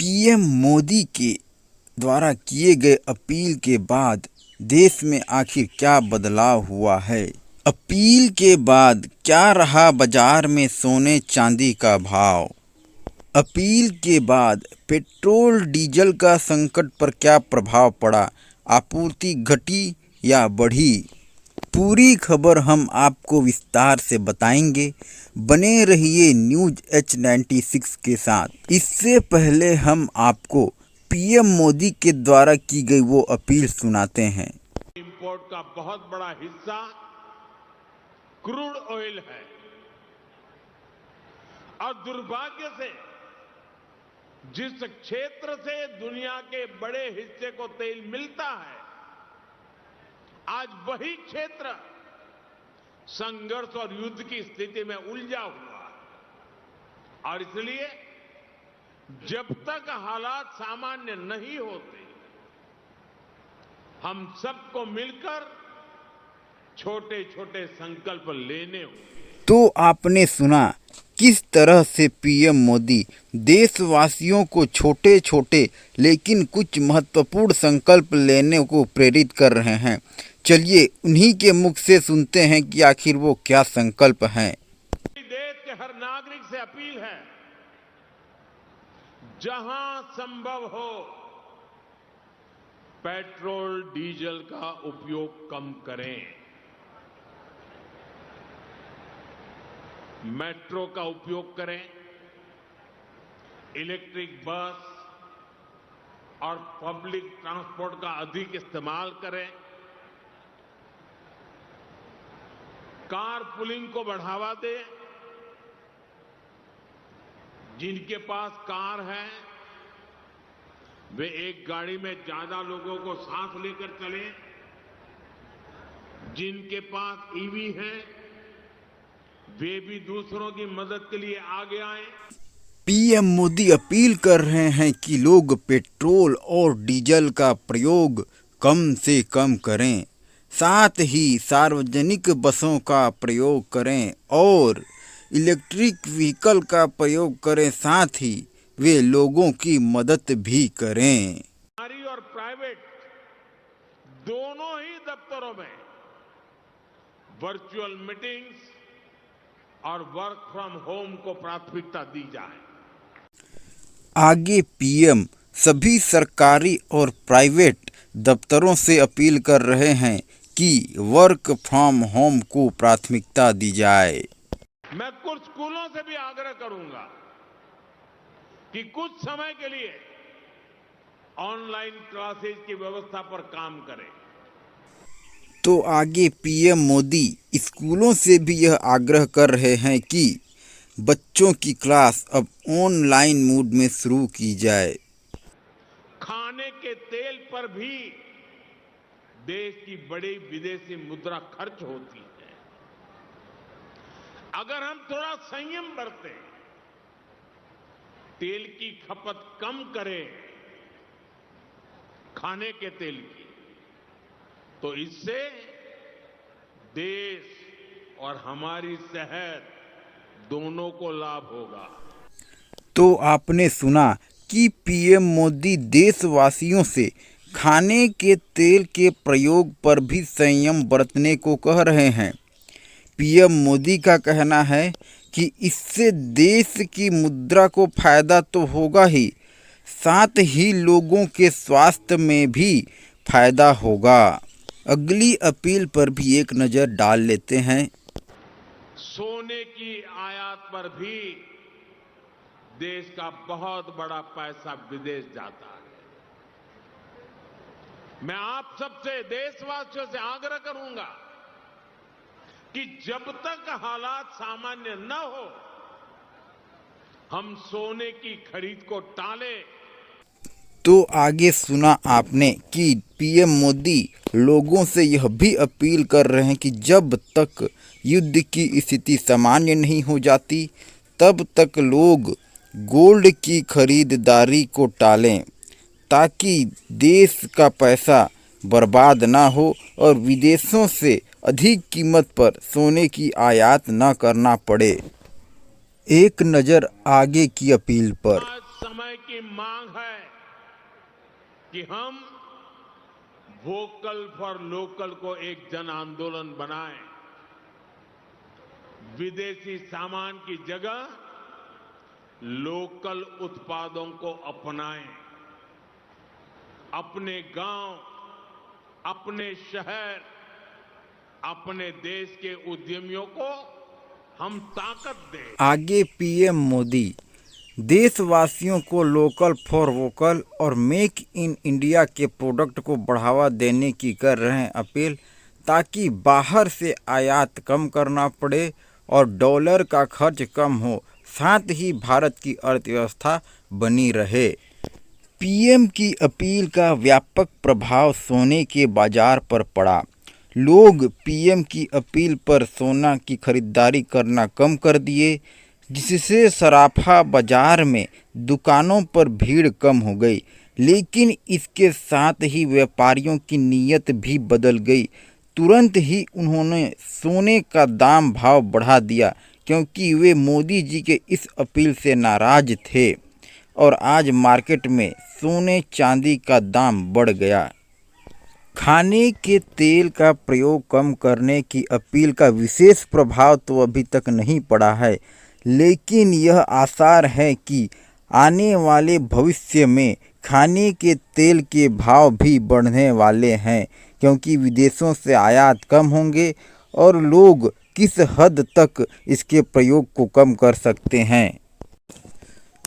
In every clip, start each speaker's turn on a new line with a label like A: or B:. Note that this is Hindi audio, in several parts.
A: पीएम मोदी के द्वारा किए गए अपील के बाद देश में आखिर क्या बदलाव हुआ है? अपील के बाद क्या रहा बाजार में सोने चांदी का भाव? अपील के बाद पेट्रोल डीजल का संकट पर क्या प्रभाव पड़ा? आपूर्ति घटी या बढ़ी? पूरी खबर हम आपको विस्तार से बताएंगे। बने रहिए न्यूज H96 के साथ। इससे पहले हम आपको पीएम मोदी के द्वारा की गई वो अपील सुनाते हैं।
B: इंपोर्ट का बहुत बड़ा हिस्सा क्रूड ऑयल है और दुर्भाग्य से जिस क्षेत्र से दुनिया के बड़े हिस्से को तेल मिलता है, आज वही क्षेत्र संघर्ष और युद्ध की स्थिति में उलझा हुआ है और इसलिए जब तक हालात सामान्य नहीं होते, हम सबको मिलकर छोटे छोटे संकल्प लेने होंगे।
A: तो आपने सुना किस तरह से पीएम मोदी देशवासियों को छोटे छोटे लेकिन कुछ महत्वपूर्ण संकल्प लेने को प्रेरित कर रहे हैं। चलिए उन्हीं के मुख से सुनते हैं कि आखिर वो क्या संकल्प हैं।
B: देश के हर नागरिक से अपील है, जहां संभव हो पेट्रोल डीजल का उपयोग कम करें, मेट्रो का उपयोग करें, इलेक्ट्रिक बस और पब्लिक ट्रांसपोर्ट का अधिक इस्तेमाल करें, कार पुलिंग को बढ़ावा दें। जिनके पास कार है वे एक गाड़ी में ज्यादा लोगों को साथ लेकर चलें। जिनके पास ईवी है वे भी दूसरों की मदद के लिए आगे आए।
A: पीएम मोदी अपील कर रहे हैं कि लोग पेट्रोल और डीजल का प्रयोग कम से कम करें, साथ ही सार्वजनिक बसों का प्रयोग करें और इलेक्ट्रिक व्हीकल का प्रयोग करें, साथ ही वे लोगों की मदद भी करें।
B: सरकारी और प्राइवेट दोनों ही दफ्तरों में वर्चुअल मीटिंग्स और वर्क फ्रॉम होम को प्राथमिकता दी जाए।
A: आगे पीएम सभी सरकारी और प्राइवेट दफ्तरों से अपील कर रहे हैं कि वर्क फ्रॉम होम को प्राथमिकता दी जाए।
B: मैं कुछ स्कूलों से भी आग्रह करूंगा कि कुछ समय के लिए ऑनलाइन क्लासेस की व्यवस्था पर काम करें।
A: तो आगे पीएम मोदी स्कूलों से भी यह आग्रह कर रहे हैं कि बच्चों की क्लास अब ऑनलाइन मोड में शुरू की जाए।
B: खाने के तेल पर भी देश की बड़ी विदेशी मुद्रा खर्च होती है। अगर हम थोड़ा संयम बरतें, तेल की खपत कम करें, खाने के तेल की, तो इससे देश और हमारी सेहत दोनों को लाभ होगा।
A: तो आपने सुना कि पीएम मोदी देशवासियों से खाने के तेल के प्रयोग पर भी संयम बरतने को कह रहे हैं। पीएम मोदी का कहना है कि इससे देश की मुद्रा को फायदा तो होगा ही, साथ ही लोगों के स्वास्थ्य में भी फायदा होगा। अगली अपील पर भी एक नज़र डाल लेते हैं।
B: सोने की आयात पर भी देश का बहुत बड़ा पैसा विदेश जाता है। मैं आप सबसे, देशवासियों से आग्रह करूंगा कि जब तक हालात सामान्य न हो, हम सोने की खरीद को टालें।
A: तो आगे सुना आपने कि पीएम मोदी लोगों से यह भी अपील कर रहे हैं कि जब तक युद्ध की स्थिति सामान्य नहीं हो जाती, तब तक लोग गोल्ड की खरीदारी को टालें, ताकि देश का पैसा बर्बाद ना हो और विदेशों से अधिक कीमत पर सोने की आयात न करना पड़े। एक नज़र आगे की अपील पर।
B: आज समय की मांग है कि हम वोकल फॉर लोकल को एक जन आंदोलन बनाएं। विदेशी सामान की जगह लोकल उत्पादों को अपनाएं। अपने गांव, अपने शहर, अपने देश के उद्यमियों को हम ताकत दें।
A: आगे पीएम मोदी देशवासियों को लोकल फॉर वोकल और मेक इन इंडिया के प्रोडक्ट को बढ़ावा देने की कर रहे हैं अपील, ताकि बाहर से आयात कम करना पड़े और डॉलर का खर्च कम हो, साथ ही भारत की अर्थव्यवस्था बनी रहे। पीएम की अपील का व्यापक प्रभाव सोने के बाजार पर पड़ा। लोग पीएम की अपील पर सोना की खरीदारी करना कम कर दिए, जिससे सराफा बाजार में दुकानों पर भीड़ कम हो गई। लेकिन इसके साथ ही व्यापारियों की नीयत भी बदल गई। तुरंत ही उन्होंने सोने का दाम भाव बढ़ा दिया, क्योंकि वे मोदी जी के इस अपील से नाराज थे और आज मार्केट में सोने चांदी का दाम बढ़ गया। खाने के तेल का प्रयोग कम करने की अपील का विशेष प्रभाव तो अभी तक नहीं पड़ा है, लेकिन यह आसार है कि आने वाले भविष्य में खाने के तेल के भाव भी बढ़ने वाले हैं, क्योंकि विदेशों से आयात कम होंगे और लोग किस हद तक इसके प्रयोग को कम कर सकते हैं।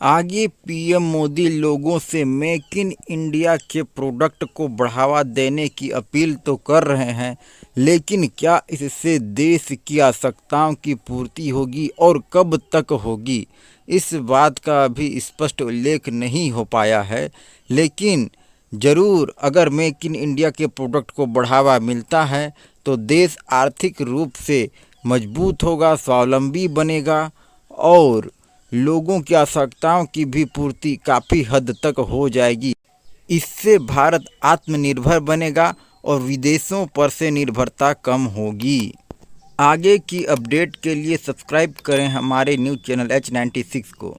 A: आगे पीएम मोदी लोगों से मेक इन इंडिया के प्रोडक्ट को बढ़ावा देने की अपील तो कर रहे हैं, लेकिन क्या इससे देश की आवश्यकताओं की पूर्ति होगी और कब तक होगी, इस बात का अभी स्पष्ट उल्लेख नहीं हो पाया है। लेकिन ज़रूर अगर मेक इन इंडिया के प्रोडक्ट को बढ़ावा मिलता है तो देश आर्थिक रूप से मजबूत होगा, स्वावलंबी बनेगा और लोगों की आवश्यकताओं की भी पूर्ति काफ़ी हद तक हो जाएगी। इससे भारत आत्मनिर्भर बनेगा और विदेशों पर से निर्भरता कम होगी। आगे की अपडेट के लिए सब्सक्राइब करें हमारे न्यूज़ चैनल H96 को।